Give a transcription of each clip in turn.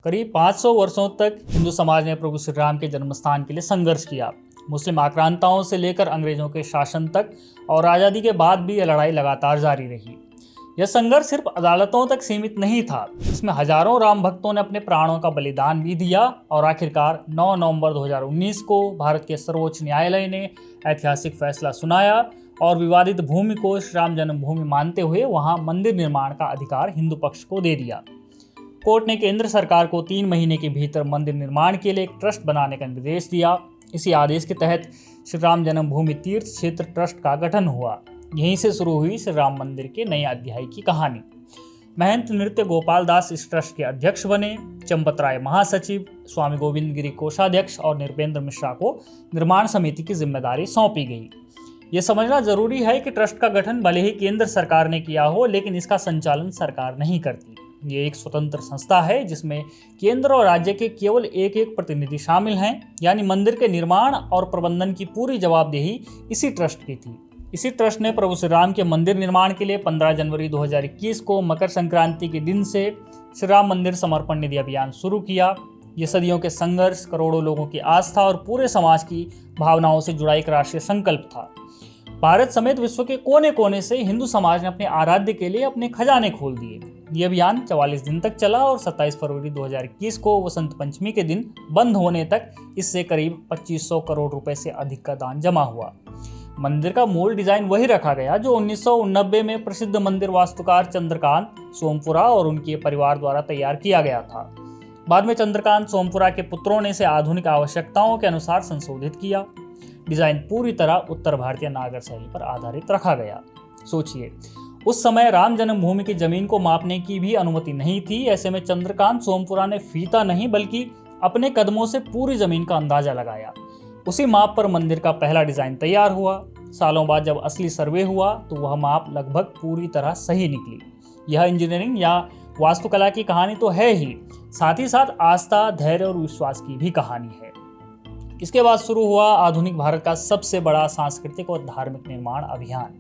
करीब 500 वर्षों तक हिंदू समाज ने प्रभु श्री राम के जन्मस्थान के लिए संघर्ष किया। मुस्लिम आक्रांताओं से लेकर अंग्रेजों के शासन तक और आज़ादी के बाद भी यह लड़ाई लगातार जारी रही। यह संघर्ष सिर्फ अदालतों तक सीमित नहीं था, इसमें हजारों राम भक्तों ने अपने प्राणों का बलिदान भी दिया और आखिरकार 9 नवंबर 2019 को भारत के सर्वोच्च न्यायालय ने ऐतिहासिक फैसला सुनाया और विवादित भूमि को श्री राम जन्मभूमि मानते हुए वहां मंदिर निर्माण का अधिकार हिंदू पक्ष को दे दिया। कोर्ट ने केंद्र सरकार को 3 महीने के भीतर मंदिर निर्माण के लिए एक ट्रस्ट बनाने का निर्देश दिया। इसी आदेश के तहत श्री राम जन्मभूमि तीर्थ क्षेत्र ट्रस्ट का गठन हुआ। यहीं से शुरू हुई श्री राम मंदिर के नए अध्याय की कहानी। महंत नृत्य गोपाल दास इस ट्रस्ट के अध्यक्ष बने। चंपत राय महासचिव, स्वामी गोविंद गिरी कोषाध्यक्ष और नृपेंद्र मिश्रा को निर्माण समिति की जिम्मेदारी सौंपी गई। ये समझना जरूरी है कि ट्रस्ट का गठन भले ही केंद्र सरकार ने किया हो, लेकिन इसका संचालन सरकार नहीं करती। ये एक स्वतंत्र संस्था है जिसमें केंद्र और राज्य के केवल एक प्रतिनिधि शामिल हैं, यानी मंदिर के निर्माण और प्रबंधन की पूरी जवाबदेही इसी ट्रस्ट की थी। इसी ट्रस्ट ने प्रभु श्री राम के मंदिर निर्माण के लिए 15 जनवरी 2021 को मकर संक्रांति के दिन से श्री राम मंदिर समर्पण निधि अभियान शुरू किया। ये सदियों के संघर्ष, करोड़ों लोगों की आस्था और पूरे समाज की भावनाओं से जुड़ा एक राष्ट्रीय संकल्प था। भारत समेत विश्व के कोने कोने से हिंदू समाज ने अपने आराध्य के लिए अपने खजाने खोल दिए। ये अभियान 44 दिन तक चला और 27 फरवरी 2021 को वसंत पंचमी के दिन बंद होने तक इससे करीब 2500 करोड़ रुपए से अधिक का दान जमा हुआ। मंदिर का मूल डिजाइन वही रखा गया जो 1990 में प्रसिद्ध मंदिर वास्तुकार चंद्रकांत सोमपुरा और उनके परिवार द्वारा तैयार किया गया था। बाद में चंद्रकांत सोमपुरा के पुत्रों ने इसे आधुनिक आवश्यकताओं के अनुसार संशोधित किया। डिजाइन पूरी तरह उत्तर भारतीय नागर शैली पर आधारित रखा गया। सोचिए, उस समय राम जन्मभूमि की जमीन को मापने की भी अनुमति नहीं थी। ऐसे में चंद्रकांत सोमपुरा ने फीता नहीं बल्कि अपने कदमों से पूरी जमीन का अंदाजा लगाया। उसी माप पर मंदिर का पहला डिजाइन तैयार हुआ। सालों बाद जब असली सर्वे हुआ तो वह माप लगभग पूरी तरह सही निकली। यह इंजीनियरिंग या वास्तुकला की कहानी तो है ही, साथ ही साथ आस्था, धैर्य और विश्वास की भी कहानी है। इसके बाद शुरू हुआ आधुनिक भारत का सबसे बड़ा सांस्कृतिक और धार्मिक निर्माण अभियान।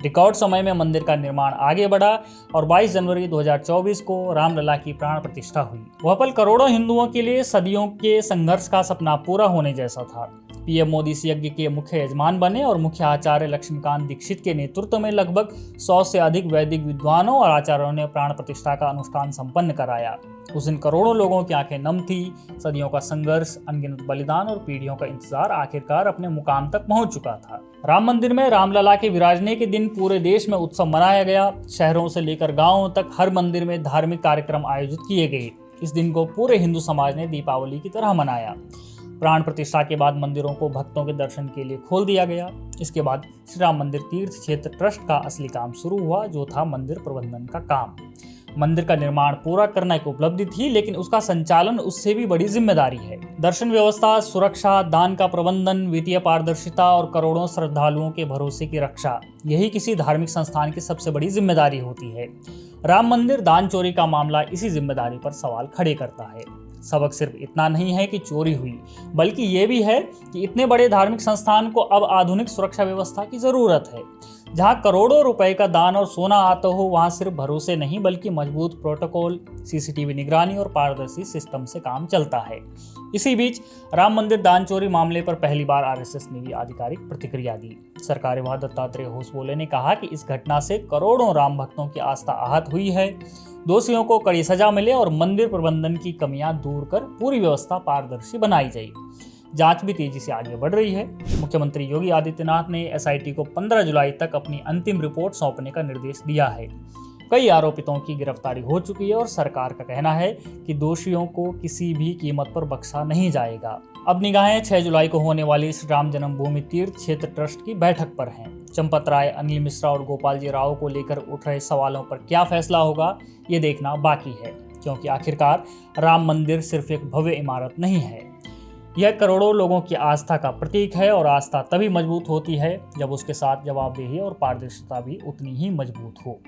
रिकॉर्ड समय में मंदिर का निर्माण आगे बढ़ा और 22 जनवरी 2024 को रामलला की प्राण प्रतिष्ठा हुई। वह पल करोड़ों हिंदुओं के लिए सदियों के संघर्ष का सपना पूरा होने जैसा था। पीएम मोदी इस यज्ञ के मुख्य यजमान बने और मुख्य आचार्य लक्ष्मीकांत दीक्षित के नेतृत्व में लगभग 100 से अधिक वैदिक विद्वानों और आचार्यों ने प्राण प्रतिष्ठा का अनुष्ठान संपन्न कराया। उस दिन करोड़ों लोगों की आंखें नम थी। सदियों का संघर्ष, अनगिनत बलिदान और पीढ़ियों का इंतजार आखिरकार अपने मुकाम तक पहुंच चुका था। राम मंदिर में रामलला के विराजने के दिन पूरे देश में उत्सव मनाया गया। शहरों से लेकर गांवों तक हर मंदिर में धार्मिक कार्यक्रम आयोजित किए गए। इस दिन को पूरे हिंदू समाज ने दीपावली की तरह मनाया। प्राण प्रतिष्ठा के बाद मंदिरों को भक्तों के दर्शन के लिए खोल दिया गया। इसके बाद श्री राम मंदिर तीर्थ क्षेत्र ट्रस्ट का असली काम शुरू हुआ, जो था मंदिर प्रबंधन का काम। मंदिर का निर्माण पूरा करना एक उपलब्धि थी, लेकिन उसका संचालन उससे भी बड़ी जिम्मेदारी है। दर्शन व्यवस्था, सुरक्षा, दान का प्रबंधन, वित्तीय पारदर्शिता और करोड़ों श्रद्धालुओं के भरोसे की रक्षा, यही किसी धार्मिक संस्थान की सबसे बड़ी जिम्मेदारी होती है। राम मंदिर दान चोरी का मामला इसी जिम्मेदारी पर सवाल खड़े करता है। सबक सिर्फ इतना नहीं है कि चोरी हुई, बल्कि ये भी है कि इतने बड़े धार्मिक संस्थान को अब आधुनिक सुरक्षा व्यवस्था की जरूरत है। जहां करोड़ों रुपए का दान और सोना आता हो, वहां सिर्फ भरोसे नहीं बल्कि मजबूत प्रोटोकॉल, सीसीटीवी निगरानी और पारदर्शी सिस्टम से काम चलता है। इसी बीच राम मंदिर दान चोरी मामले पर पहली बार आरएसएस ने भी आधिकारिक प्रतिक्रिया दी। सरकारी वह दत्तात्रेय होसबोले ने कहा कि इस घटना से करोड़ों राम भक्तों की आस्था आहत हुई है। दोषियों को कड़ी सजा मिले और मंदिर प्रबंधन की कमियां दूर कर पूरी व्यवस्था पारदर्शी बनाई जाए। जांच भी तेजी से आगे बढ़ रही है। मुख्यमंत्री योगी आदित्यनाथ ने एसआईटी को 15 जुलाई तक अपनी अंतिम रिपोर्ट सौंपने का निर्देश दिया है। कई आरोपितों की गिरफ्तारी हो चुकी है और सरकार का कहना है कि दोषियों को किसी भी कीमत पर बख्शा नहीं जाएगा। अब निगाहें 6 जुलाई को होने वाली श्री राम जन्मभूमि तीर्थ क्षेत्र ट्रस्ट की बैठक पर हैं। चंपत राय, अनिल मिश्रा और गोपाल जी राव को लेकर उठ रहे सवालों पर क्या फैसला होगा, ये देखना बाकी है, क्योंकि आखिरकार राम मंदिर सिर्फ एक भव्य इमारत नहीं है। यह करोड़ों लोगों की आस्था का प्रतीक है और आस्था तभी मजबूत होती है जब उसके साथ जवाबदेही और पारदर्शिता भी उतनी ही मजबूत हो।